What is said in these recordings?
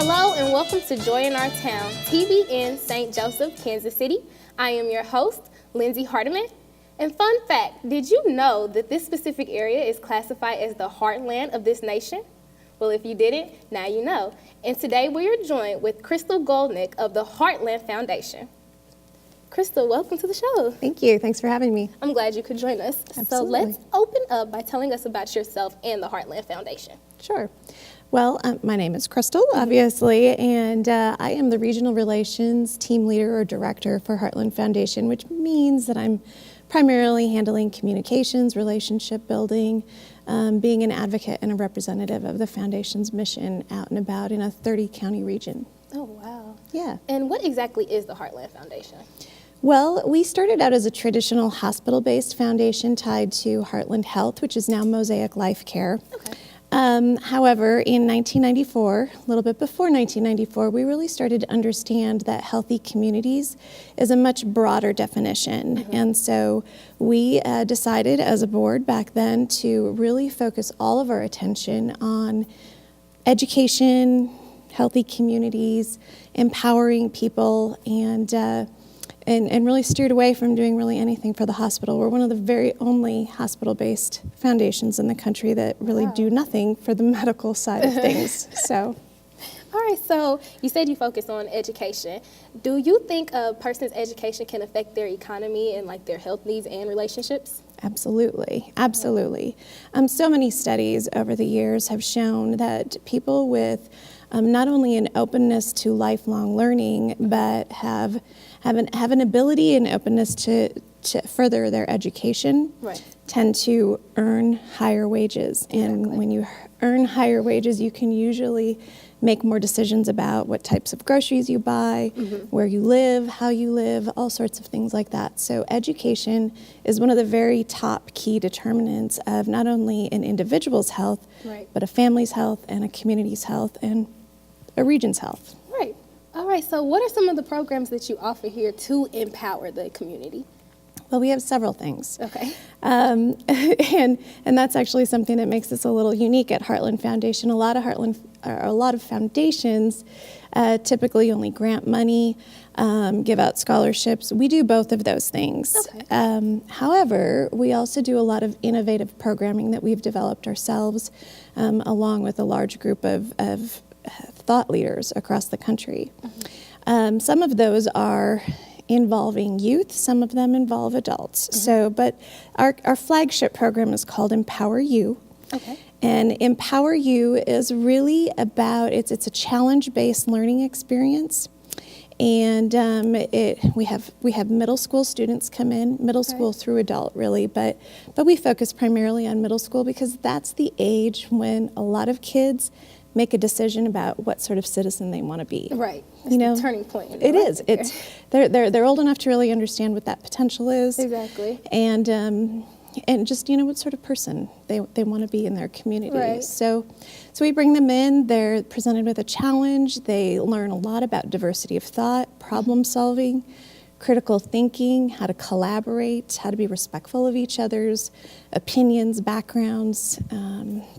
Hello and welcome to Joy in Our Town, TBN St. Joseph, Kansas City. I am your host, Lindsay Hardiman. And fun fact, did you know that this specific area is classified as the heartland of this nation? Well, if you didn't, now you know. And today we are joined with Christel Gollnick of the Heartland Foundation. Christel, welcome to the show. Thank you. Thanks for having me. I'm glad you could join us. Absolutely. So let's open up by telling us about yourself and the Heartland Foundation. Sure. Well, my name is Christel, obviously, and I am the Regional Relations Team Leader or Director for Heartland Foundation, which means that I'm primarily handling communications, relationship building, being an advocate and a representative of the Foundation's mission out and about in a 30-county region. Oh, wow. Yeah. And what exactly is the Heartland Foundation? Well, we started out as a traditional hospital-based foundation tied to Heartland Health, which is now Mosaic Life Care. Okay. However, in 1994, a little bit before 1994, we really started to understand that healthy communities is a much broader definition. And so we decided as a board back then to really focus all of our attention on education, healthy communities, empowering people, and really steered away from doing really anything for the hospital. We're one of the very only hospital-based foundations in the country that really do nothing for the medical side of things. So, all right, so you said you focus on education. Do you think a person's education can affect their economy and like their health needs and relationships? Absolutely, absolutely. So many studies over the years have shown that people with not only an openness to lifelong learning, but have an ability and openness to further their education, tend to earn higher wages. And when you earn higher wages, you can usually make more decisions about what types of groceries you buy, where you live, how you live, all sorts of things like that. So education is one of the very top key determinants of not only an individual's health, but a family's health and a community's health and a region's health. Right. All right, so what are some of the programs that you offer here to empower the community? Well, we have several things. Okay. And that's actually something that makes us a little unique at Heartland Foundation. A lot of foundations typically only grant money, give out scholarships. We do both of those things. Okay. However, we also do a lot of innovative programming that we've developed ourselves, along with a large group of thought leaders across the country. Some of those are involving youth, some of them involve adults. So, but our flagship program is called Empower You. Okay. And Empower You is really about, it's a challenge-based learning experience. And we have middle school students come in, middle school through adult really, but we focus primarily on middle school because that's the age when a lot of kids make a decision about what sort of citizen they want to be. Right. It's the turning point. It is. It's they're old enough to really understand what that potential is. Exactly. And just what sort of person they want to be in their community. Right. So we bring them in. They're presented with a challenge. They learn a lot about diversity of thought, problem solving, critical thinking, how to collaborate, how to be respectful of each other's opinions, backgrounds,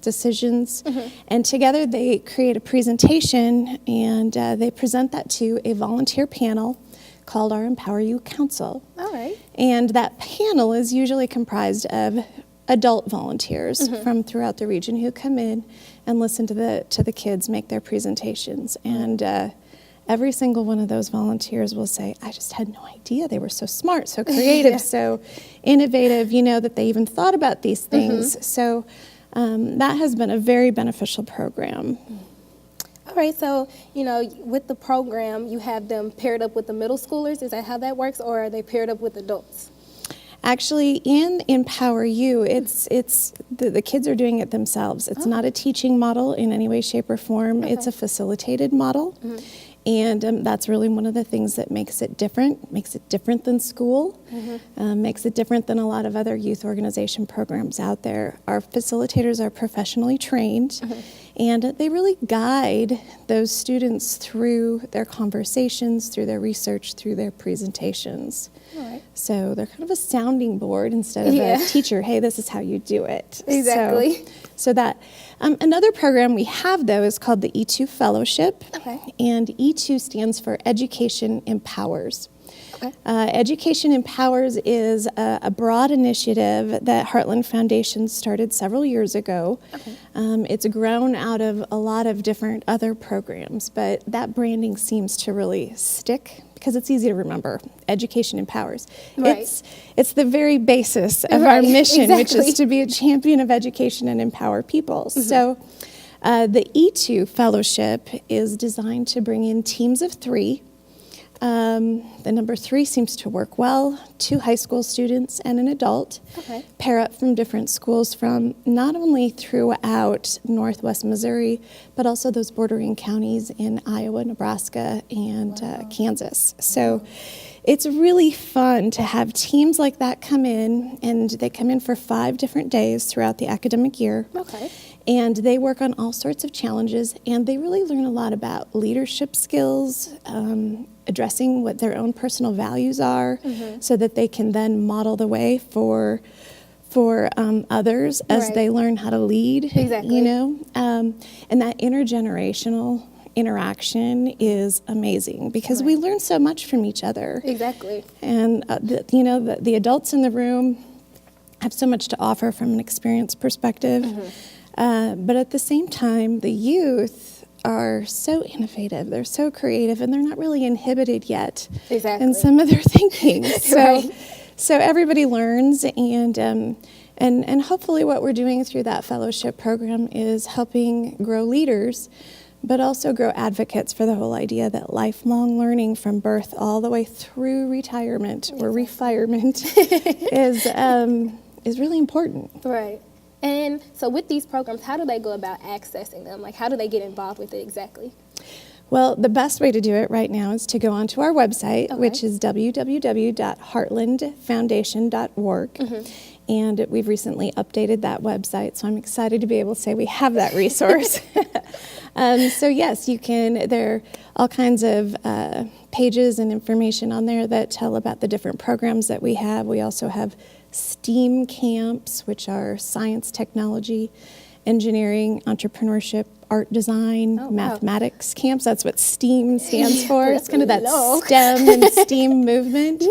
decisions. And together they create a presentation and they present that to a volunteer panel called our Empower You Council. All right. And that panel is usually comprised of adult volunteers from throughout the region who come in and listen to the kids make their presentations. And every single one of those volunteers will say, I just had no idea they were so smart, so creative, so innovative, that they even thought about these things. So that has been a very beneficial program. All right, so, with the program, you have them paired up with the middle schoolers. Is that how that works, or are they paired up with adults? Actually, in Empower You, it's the kids are doing it themselves. It's not a teaching model in any way, shape, or form. It's a facilitated model. And that's really one of the things that makes it different than school, makes it different than a lot of other youth organization programs out there. Our facilitators are professionally trained, and they really guide those students through their conversations, through their research, through their presentations. Right. So they're kind of a sounding board instead of a teacher, hey, this is how you do it. Exactly. So that another program we have, though, is called the E2 Fellowship. Okay. And E2 stands for Education Empowers. Okay. Education Empowers is a broad initiative that Heartland Foundation started several years ago. Okay. It's grown out of a lot of different other programs, but that branding seems to really stick because it's easy to remember. Education Empowers. Right. It's the very basis of our mission, which is to be a champion of education and empower people. So the E2 Fellowship is designed to bring in teams of 3. The number 3 seems to work well. 2 high school students and an adult pair up from different schools from not only throughout Northwest Missouri, but also those bordering counties in Iowa, Nebraska, and Kansas. So it's really fun to have teams like that come in, and they come in for 5 different days throughout the academic year. Okay. And they work on all sorts of challenges, and they really learn a lot about leadership skills, addressing what their own personal values are, so that they can then model the way for others as they learn how to lead. Exactly. You know, and that intergenerational interaction is amazing because we learn so much from each other. Exactly. And the adults in the room have so much to offer from an experience perspective. But at the same time, the youth are so innovative, they're so creative, and they're not really inhibited yet in some of their thinking. So everybody learns, and hopefully what we're doing through that fellowship program is helping grow leaders, but also grow advocates for the whole idea that lifelong learning from birth all the way through retirement or refirement is really important. Right. And so with these programs, how do they go about accessing them? Like, how do they get involved with it exactly? Well, the best way to do it right now is to go onto our website, which is www.heartlandfoundation.org. And we've recently updated that website, so I'm excited to be able to say we have that resource. So yes, you can, there are all kinds of pages and information on there that tell about the different programs that we have. We also have STEAM camps, which are science, technology, engineering, entrepreneurship, art design, mathematics camps. That's what STEAM stands for. It's kind of that STEM and STEAM movement,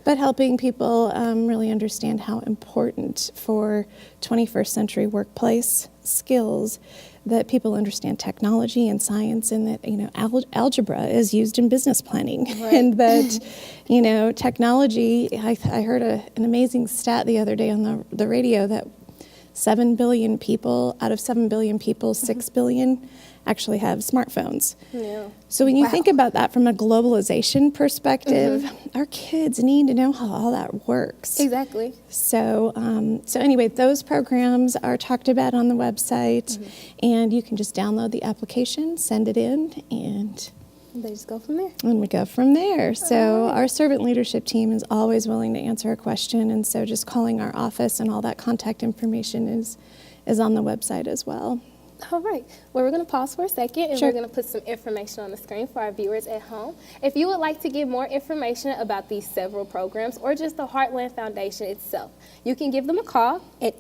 but helping people really understand how important for 21st century workplace skills that people understand technology and science, and that, you know, algebra is used in business planning, and that, you know, technology, I heard an amazing stat the other day on the radio that 7 billion people, out of 7 billion people, 6 billion actually have smartphones. So when you think about that from a globalization perspective, our kids need to know how all that works. Exactly. So anyway, those programs are talked about on the website, and you can just download the application, send it in, and they just go from there. And we go from there. So our servant leadership team is always willing to answer a question, and so just calling our office and all that contact information is on the website as well. All right. Well, we're going to pause for a second, and we're going to put some information on the screen for our viewers at home. If you would like to get more information about these several programs or just the Heartland Foundation itself, you can give them a call at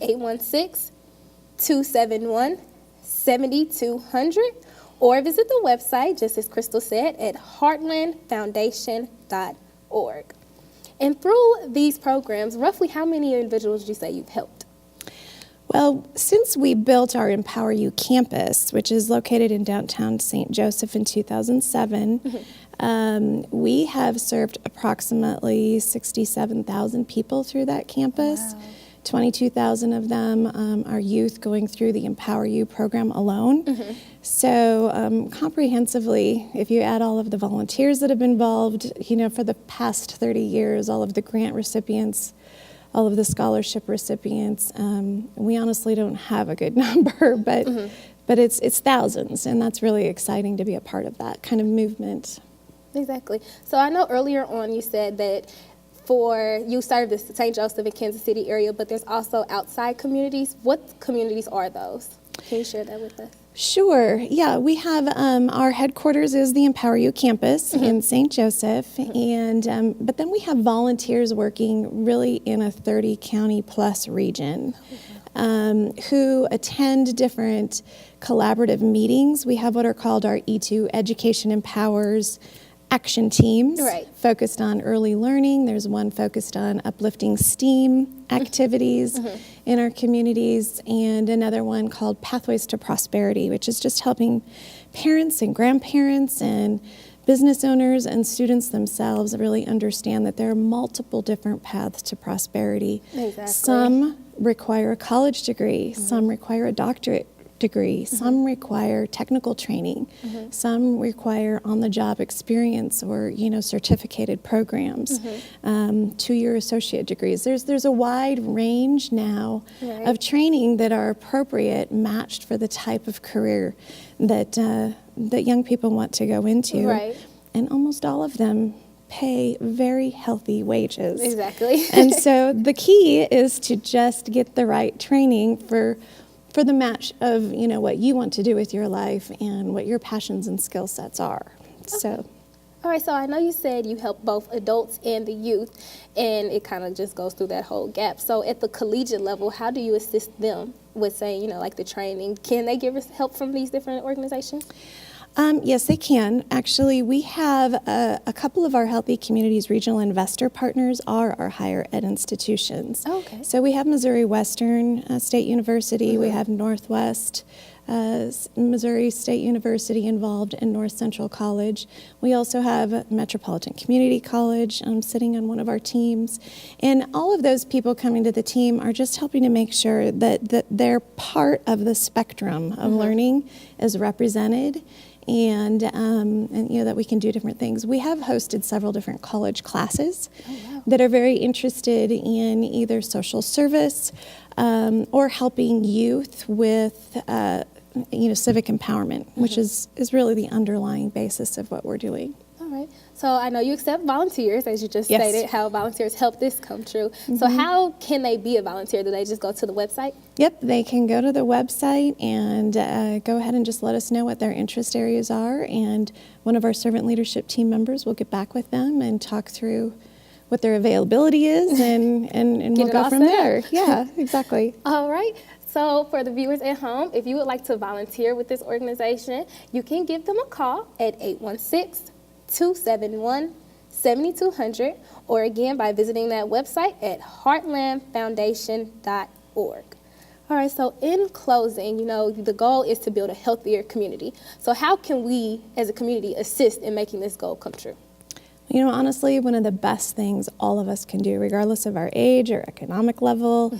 816-271-7200, or visit the website, just as Christel said, at heartlandfoundation.org. And through these programs, roughly how many individuals would you say you've helped? Well, since we built our Empower You campus, which is located in downtown St. Joseph in 2007, we have served approximately 67,000 people through that campus. 22,000 of them are youth going through the Empower You program alone. So comprehensively, if you add all of the volunteers that have been involved, you know, for the past 30 years, all of the grant recipients, all of the scholarship recipients, we honestly don't have a good number, but it's thousands, and that's really exciting to be a part of that kind of movement. Exactly. So I know earlier on you said that you started the St. Joseph and Kansas City area, but there's also outside communities. What communities are those? Can you share that with us? Sure. Yeah, we have our headquarters is the Empower You campus in St. Joseph, and but then we have volunteers working really in a 30 county plus region. who attend different collaborative meetings. We have what are called our E2 Education Empowers action teams, Right. focused on early learning. There's one focused on uplifting STEAM activities in our communities, and another one called Pathways to Prosperity, which is just helping parents and grandparents and business owners and students themselves really understand that there are multiple different paths to prosperity. Exactly. Some require a college degree, some require a doctorate degree, some require technical training, some require on-the-job experience or, certificated programs, 2-year associate degrees. There's a wide range now Right. of training that are appropriate, matched for the type of career that that young people want to go into. Right. And almost all of them pay very healthy wages. Exactly. And so the key is to just get the right training for the match of, what you want to do with your life and what your passions and skill sets are. So. All right, so I know you said you help both adults and the youth, and it kind of just goes through that whole gap. So at the collegiate level, how do you assist them with, say, like the training? Can they give us help from these different organizations? Yes, they can. Actually, we have a couple of our Healthy Communities regional investor partners are our higher ed institutions. Oh, okay. So we have Missouri Western State University, we have Northwest Missouri State University involved in North Central College. We also have Metropolitan Community College sitting on one of our teams. And all of those people coming to the team are just helping to make sure that their part of the spectrum of learning is represented. And that we can do different things. We have hosted several different college classes that are very interested in either social service or helping youth with civic empowerment, which is really the underlying basis of what we're doing. All right. So I know you accept volunteers, as you just Yes. stated, how volunteers help this come true. So how can they be a volunteer? Do they just go to the website? Yep, they can go to the website and go ahead and just let us know what their interest areas are, and one of our servant leadership team members will get back with them and talk through what their availability is, and we'll it go all from set there. up. Yeah, exactly. All right. So for the viewers at home, if you would like to volunteer with this organization, you can give them a call at 816-271-7200, or again by visiting that website at heartlandfoundation.org. All right, so in closing, the goal is to build a healthier community. So how can we as a community assist in making this goal come true? Honestly, one of the best things all of us can do, regardless of our age or economic level,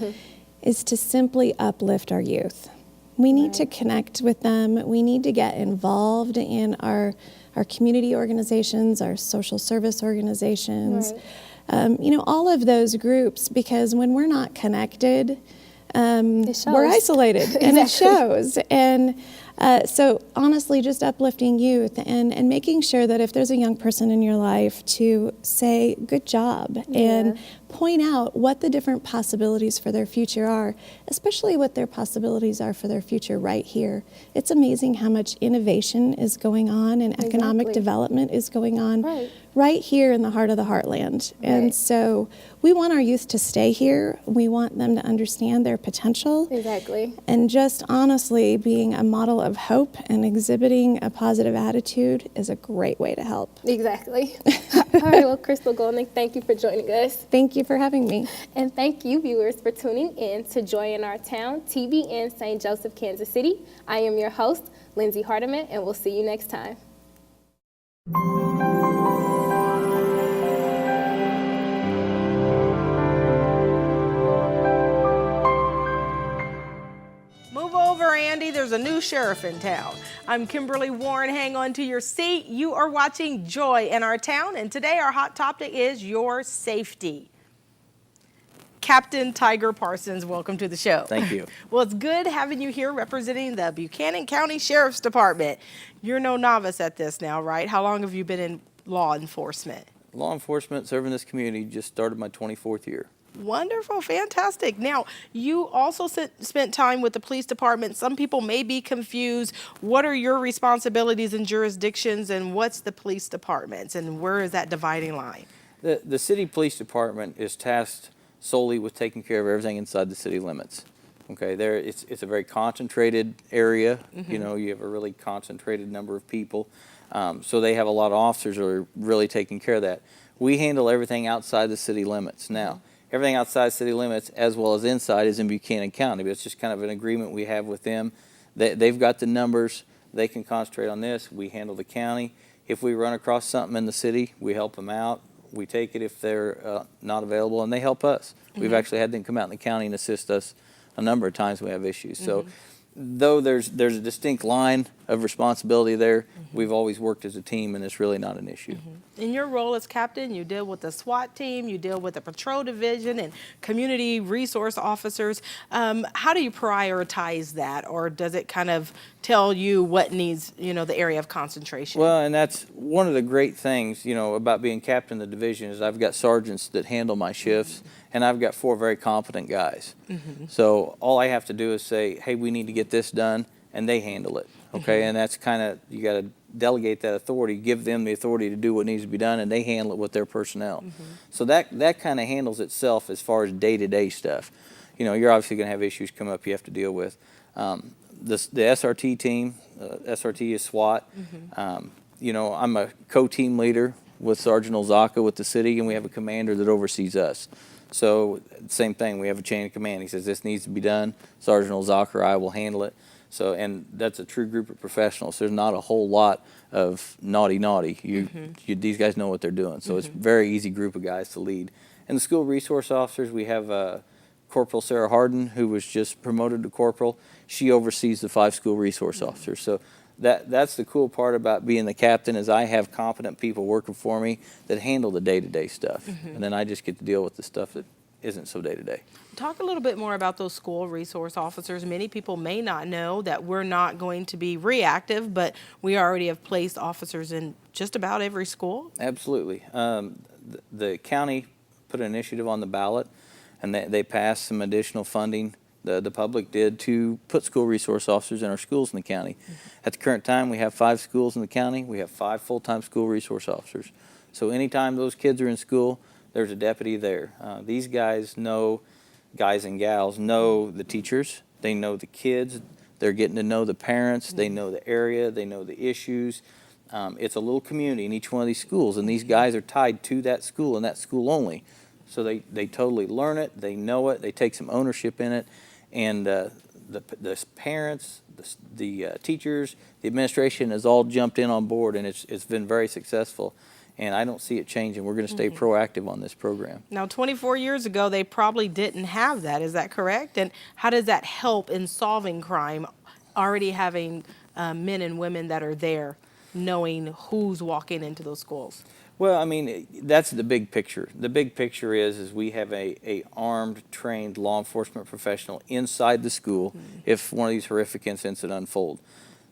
is to simply uplift our youth. We need to connect with them. We need to get involved in our community organizations, our social service organizations, all of those groups, because when we're not connected, we're isolated, and it shows. And so honestly, just uplifting youth and making sure that if there's a young person in your life, to say good job and point out what the different possibilities for their future are, especially what their possibilities are for their future right here. It's amazing how much innovation is going on and economic development is going on right here in the heart of the heartland. And so we want our youth to stay here. We want them to understand their potential. Exactly. And just honestly being a model of hope and exhibiting a positive attitude is a great way to help. Exactly. All right, well, Christel Gollnick, thank you for joining us. Thank you for having me. And thank you, viewers, for tuning in to Joy in Our Town, TBN St. Joseph, Kansas City. I am your host, Lindsay Hardeman, and we'll see you next time. Move over, Andy. There's a new sheriff in town. I'm Kimberly Warren. Hang on to your seat. You are watching Joy in Our Town, and today our hot topic is your safety. Captain Tiger Parsons, welcome to the show. Thank you. Well, it's good having you here representing the Buchanan County Sheriff's Department. You're no novice at this now, right? How long have you been in law enforcement? Law enforcement, serving this community, just started my 24th year. Wonderful, fantastic. Now, you also spent time with the police department. Some people may be confused. What are your responsibilities and jurisdictions, and what's the police department's, and where is that dividing line? The city police department is tasked solely with taking care of everything inside the city limits. Okay, it's a very concentrated area. You know, you have a really concentrated number of people. So they have a lot of officers who are really taking care of that. We handle everything outside the city limits. Now, everything outside city limits as well as inside is in Buchanan County, but it's just kind of an agreement we have with them. They've got the numbers. They can concentrate on this. We handle the county. If we run across something in the city, we help them out. We take it if they're not available, and they help us. We've actually had them come out in the county and assist us a number of times when we have issues. So though there's a distinct line of responsibility there, we've always worked as a team, and it's really not an issue. In your role as captain, you deal with the SWAT team, you deal with the patrol division and community resource officers. How do you prioritize that, or does it kind of tell you what needs, the area of concentration? Well, and that's one of the great things, about being captain of the division is I've got sergeants that handle my shifts, and I've got 4 very competent guys. So all I have to do is say, hey, we need to get this done, and they handle it. Okay, and that's kind of, you got to delegate that authority, give them the authority to do what needs to be done, and they handle it with their personnel. So that kind of handles itself as far as day-to-day stuff. You're obviously going to have issues come up you have to deal with. The SRT team, SRT is SWAT. I'm a co-team leader with Sergeant Ozaka with the city, and we have a commander that oversees us. So same thing, we have a chain of command. He says this needs to be done. Sergeant Ozaka or I will handle it. So, and that's a true group of professionals. There's not a whole lot of naughty. These guys know what they're doing. So it's a very easy group of guys to lead. And the school resource officers, we have Corporal Sarah Harden, who was just promoted to corporal. She oversees the 5 school resource officers. So that's the cool part about being the captain is I have competent people working for me that handle the day-to-day stuff. And then I just get to deal with the stuff that isn't so day-to-day. Talk a little bit more about those school resource officers. Many people may not know that we're not going to be reactive, but we already have placed officers in just about every school. Absolutely. The county put an initiative on the ballot, and they passed some additional funding. The public did to put school resource officers in our schools in the county. At the current time, we have 5 schools in the county. We have 5 full-time school resource officers. So anytime those kids are in school, there's a deputy there. These guys and gals know the teachers. They know the kids. They're getting to know the parents. They know the area. They know the issues. It's a little community in each one of these schools, and these guys are tied to that school and that school only. So they totally learn it. They know it. They take some ownership in it. And the parents, the teachers, the administration has all jumped in on board, and it's been very successful. And I don't see it changing. We're going to stay proactive on this program. Now, 24 years ago, they probably didn't have that. Is that correct? And how does that help in solving crime, already having men and women that are there, knowing who's walking into those schools? Well, I mean, that's the big picture. The big picture is we have a armed, trained law enforcement professional inside the school if one of these horrific incidents unfold.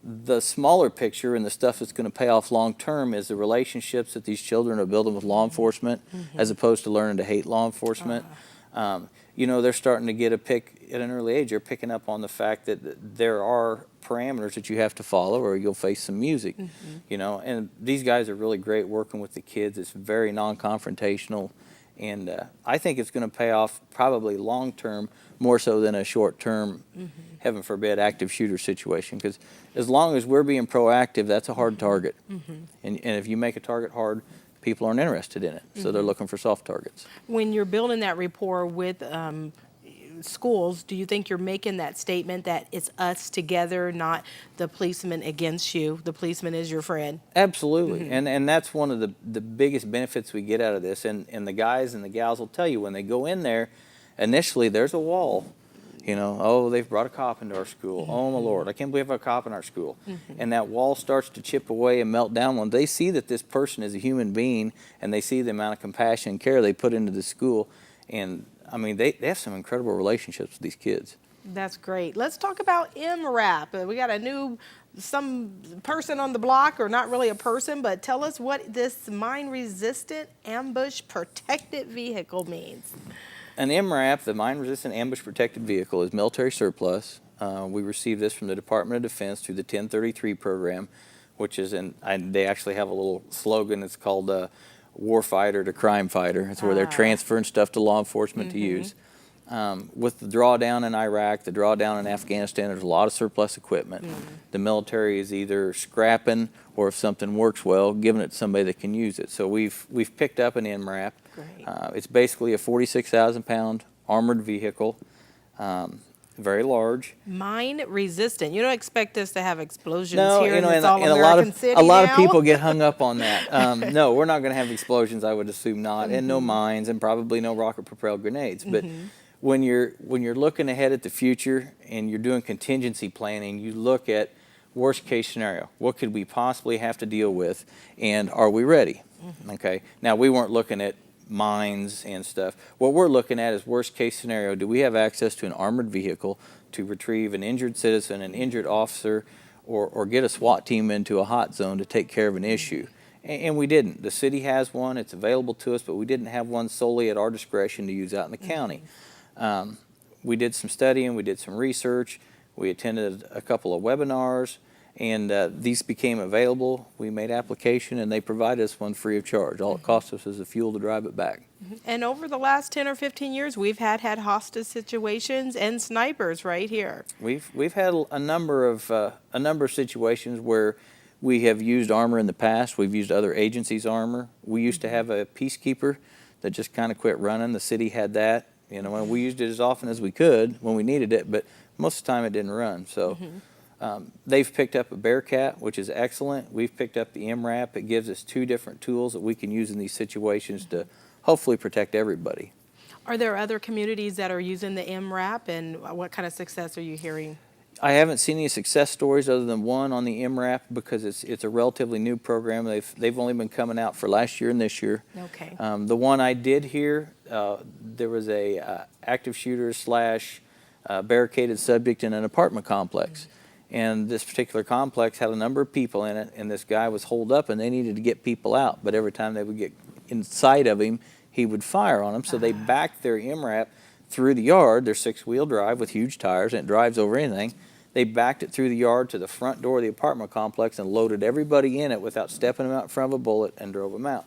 The smaller picture and the stuff that's going to pay off long term is the relationships that these children are building with law enforcement as opposed to learning to hate law enforcement. They're starting to get a pick at an early age. They're picking up on the fact that there are parameters that you have to follow or you'll face some music, and these guys are really great working with the kids. It's very non-confrontational, and I think it's going to pay off probably long term more so than a short term, heaven forbid, active shooter situation, because as long as we're being proactive, that's a hard target. And if you make a target hard, people aren't interested in it, so they're looking for soft targets. When you're building that rapport with schools, do you think you're making that statement that it's us together, not the policeman against you? The policeman is your friend. Absolutely, and that's one of the biggest benefits we get out of this. And the guys and the gals will tell you when they go in there, initially there's a wall. Oh, they've brought a cop into our school. Oh, my Lord, I can't believe I have a cop in our school. And that wall starts to chip away and melt down when they see that this person is a human being and they see the amount of compassion and care they put into the school. And, I mean, they have some incredible relationships with these kids. That's great. Let's talk about MRAP. We got some person on the block, or not really a person, but tell us what this mine-resistant ambush protected vehicle means. An MRAP, the Mine-Resistant Ambush Protected Vehicle, is military surplus. We received this from the Department of Defense through the 1033 program, which is they actually have a little slogan. It's called war fighter to crime fighter. It's where they're transferring stuff to law enforcement to use. With the drawdown in Iraq, the drawdown in Afghanistan, there's a lot of surplus equipment. The military is either scrapping, or if something works well, giving it to somebody that can use it. So we've picked up an MRAP. It's basically a 46,000-pound armored vehicle, very large. Mine resistant. You don't expect us to have explosions No, here you know, in this and all-American city a lot now? of people get hung up on that. No, we're not going to have explosions. I would assume not, and no mines, and probably no rocket-propelled grenades. But when you're looking ahead at the future and you're doing contingency planning, you look at worst case scenario. What could we possibly have to deal with, and are we ready? Okay. Now, we weren't looking at mines and stuff. What we're looking at is worst case scenario. Do we have access to an armored vehicle to retrieve an injured citizen, an injured officer, or get a SWAT team into a hot zone to take care of an issue? And we didn't. The city has one. It's available to us, but we didn't have one solely at our discretion to use out in the county. We did some studying. We did some research. We attended a couple of webinars, and these became available. We made application, and they provided us one free of charge. All it cost us is the fuel to drive it back. And over the last 10 or 15 years, we've had hostage situations and snipers right here. We've had a number of situations where we have used armor in the past. We've used other agencies' armor. We used to have a peacekeeper that just kind of quit running. The city had that, you know, and we used it as often as we could when we needed it, but most of the time it didn't run. So they've picked up a Bearcat, which is excellent. We've picked up the MRAP. It gives us two different tools that we can use in these situations to hopefully protect everybody. Are there other communities that are using the MRAP, and what kind of success are you hearing? I haven't seen any success stories other than one on the MRAP because it's a relatively new program. They've only been coming out for last year and this year. Okay. The one I did hear, there was a active shooter / barricaded subject in an apartment complex. And this particular complex had a number of people in it, and this guy was holed up, and they needed to get people out. But every time they would get in sight of him, he would fire on them. So they backed their MRAP through the yard, their 6-wheel drive with huge tires, and it drives over anything. They backed it through the yard to the front door of the apartment complex and loaded everybody in it without stepping them out in front of a bullet and drove them out.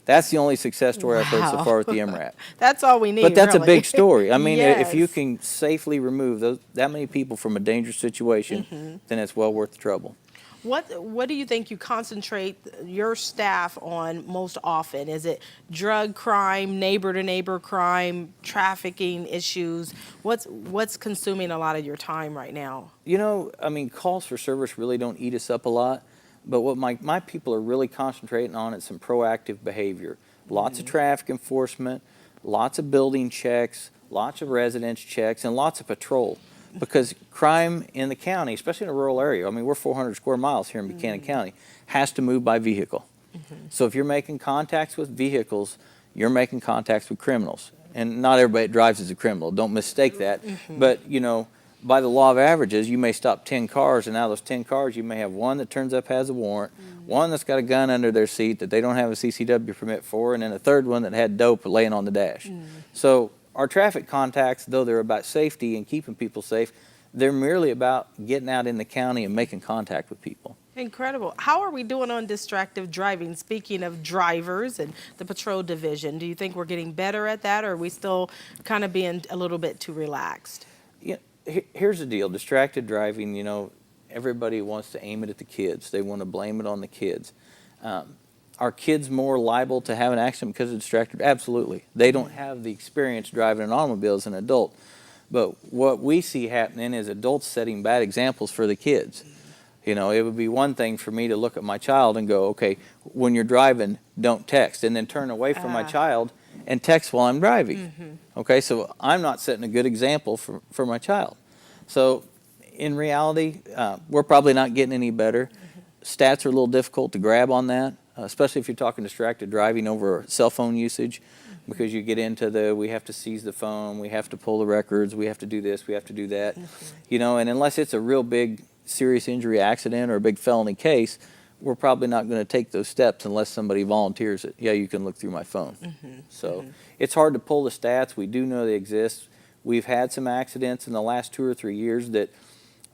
That's the only success story I've heard so far with the MRAP. That's all we need. But that's really. a big story. I mean, Yes. if you can safely remove that many people from a dangerous situation, then it's well worth the trouble. What do you think you concentrate your staff on most often? Is it drug crime, neighbor-to-neighbor crime, trafficking issues? What's consuming a lot of your time right now? You know, I mean, calls for service really don't eat us up a lot. But what my people are really concentrating on is some proactive behavior. Lots of traffic enforcement, lots of building checks, lots of residence checks, and lots of patrol. Because crime in the county, especially in a rural area, I mean, we're 400 square miles here in Buchanan County, has to move by vehicle. So if you're making contacts with vehicles, you're making contacts with criminals. And not everybody that drives is a criminal. Don't mistake that. But, you know, by the law of averages, you may stop 10 cars, and out of those 10 cars, you may have one that turns up has a warrant, one that's got a gun under their seat that they don't have a CCW permit for, and then a third one that had dope laying on the dash. So our traffic contacts, though they're about safety and keeping people safe, they're merely about getting out in the county and making contact with people. Incredible. How are we doing on distracted driving? Speaking of drivers and the patrol division, do you think we're getting better at that, or are we still kind of being a little bit too relaxed? Yeah, here's the deal. Distracted driving, you know, everybody wants to aim it at the kids. They want to blame it on the kids. Are kids more liable to have an accident because of distracted? Absolutely. They don't have the experience driving an automobile as an adult. But what we see happening is adults setting bad examples for the kids. You know, it would be one thing for me to look at my child and go, okay, when you're driving, don't text, and then turn away from my child and text while I'm driving. Okay, so I'm not setting a good example for my child. So in reality, we're probably not getting any better. Stats are a little difficult to grab on that, especially if you're talking distracted driving over cell phone usage, because you get into we have to seize the phone, we have to pull the records, we have to do this, we have to do that. You know, and unless it's a real big serious injury accident or a big felony case, we're probably not going to take those steps unless somebody volunteers it. Yeah, you can look through my phone. So it's hard to pull the stats. We do know they exist. We've had some accidents in the last 2 or 3 years that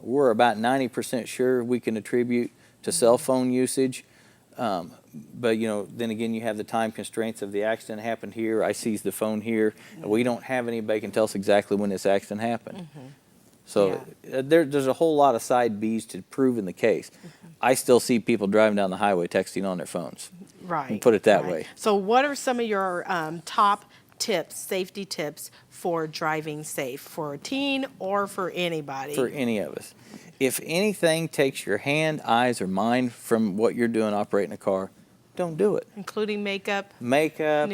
we're about 90% sure we can attribute to cell phone usage. But, you know, then again, you have the time constraints of the accident happened here, I seized the phone here. We don't have anybody can tell us exactly when this accident happened. So there's a whole lot of side B's to prove in the case. I still see people driving down the highway texting on their phones. Right. Put it that way. So what are some of your top tips, safety tips for driving safe for a teen or for anybody? For any of us. If anything takes your hand, eyes, or mind from what you're doing operating a car, don't do it. Including makeup, newspaper,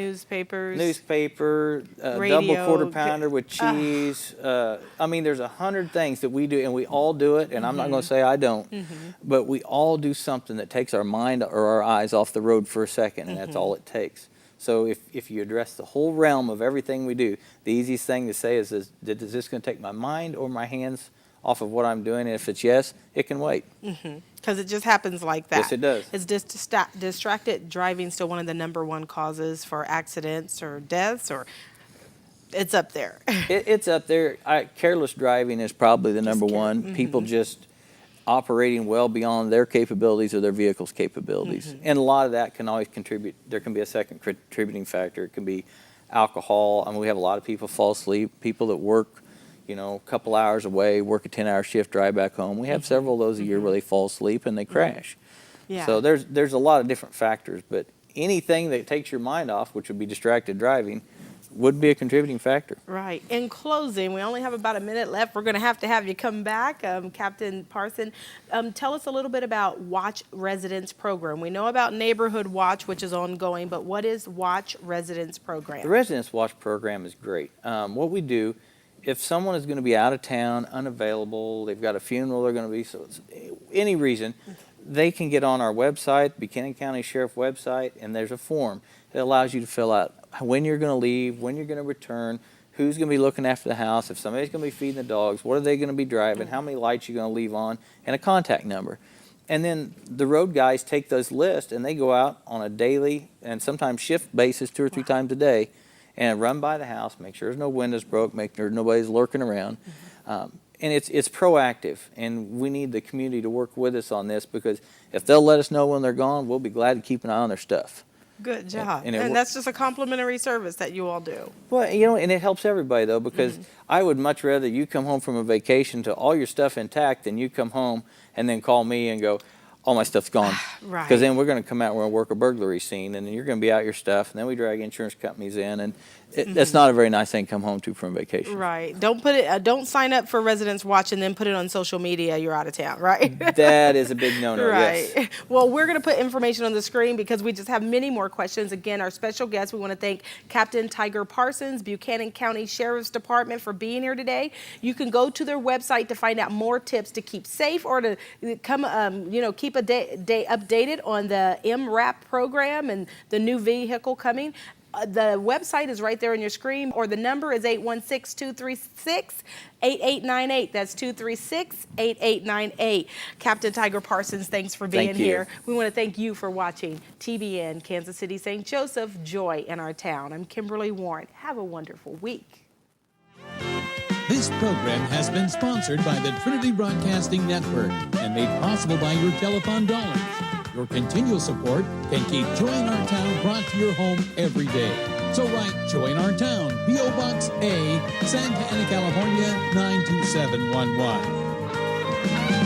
radio, double quarter pounder with cheese. I mean, there's 100 things that we do, and we all do it, and I'm not going to say I don't, but we all do something that takes our mind or our eyes off the road for a second, and that's all it takes. So if you address the whole realm of everything we do, the easiest thing to say is this going to take my mind or my hands off of what I'm doing? And if it's yes, it can wait. Because it just happens like that. Yes, it does. Is distracted driving still one of the #1 causes for accidents or deaths, or it's up there? It's up there. Careless driving is probably the #1. People just operating well beyond their capabilities or their vehicle's capabilities. And a lot of that can always contribute. There can be a second contributing factor. It can be alcohol. I mean, we have a lot of people fall asleep, people that work, you know, a couple hours away, work a 10-hour shift, drive back home. We have several of those a year where they fall asleep and they crash. So there's a lot of different factors, but anything that takes your mind off, which would be distracted driving, would be a contributing factor. Right. In closing, we only have about a minute left. We're going to have you come back, Captain Parsons. Tell us a little bit about Watch Residents Program. We know about Neighborhood Watch, which is ongoing, but what is Watch Residents Program? The Residents Watch program is great. What we do, if someone is going to be out of town, unavailable, they've got a funeral they're going to be, so it's any reason, they can get on our website, Buchanan County Sheriff website, and there's a form that allows you to fill out when you're going to leave, when you're going to return, who's going to be looking after the house, if somebody's going to be feeding the dogs, what are they going to be driving, how many lights you're going to leave on, and a contact number. And then the road guys take those lists and they go out on a daily and sometimes shift basis 2 or 3 times a day and run by the house, make sure there's no windows broke, make sure nobody's lurking around. And it's proactive, and we need the community to work with us on this, because if they'll let us know when they're gone, we'll be glad to keep an eye on their stuff. Good job. And that's just a complimentary service that you all do. Well, you know, and it helps everybody, though, because I would much rather you come home from a vacation to all your stuff intact than you come home and then call me and go, all my stuff's gone. Right. Because then we're going to come out, we're going to work a burglary scene, and then you're going to be out your stuff, and then we drag insurance companies in, and that's not a very nice thing to come home to from vacation. Right. Don't put it. Don't sign up for Residents Watch and then put it on social media. You're out of town, right? That is a big no-no. Right. Yes. Well, we're going to put information on the screen because we just have many more questions. Again, our special guest, we want to thank Captain Tiger Parsons, Buchanan County Sheriff's Department, for being here today. You can go to their website to find out more tips to keep safe or to come, keep a day updated on the MRAP program and the new vehicle coming. The website is right there on your screen, or the number is 816-236-8898. That's 236-8898. Captain Tiger Parsons, thanks for being here. We want to thank you for watching TBN, Kansas City, St. Joseph, Joy in Our Town. I'm Kimberly Warren. Have a wonderful week. This program has been sponsored by the Trinity Broadcasting Network and made possible by your telethon dollars. Your continual support can keep Joy in Our Town brought to your home every day. So write Joy in Our Town, P.O. Box A, Santa Ana, California, 92711.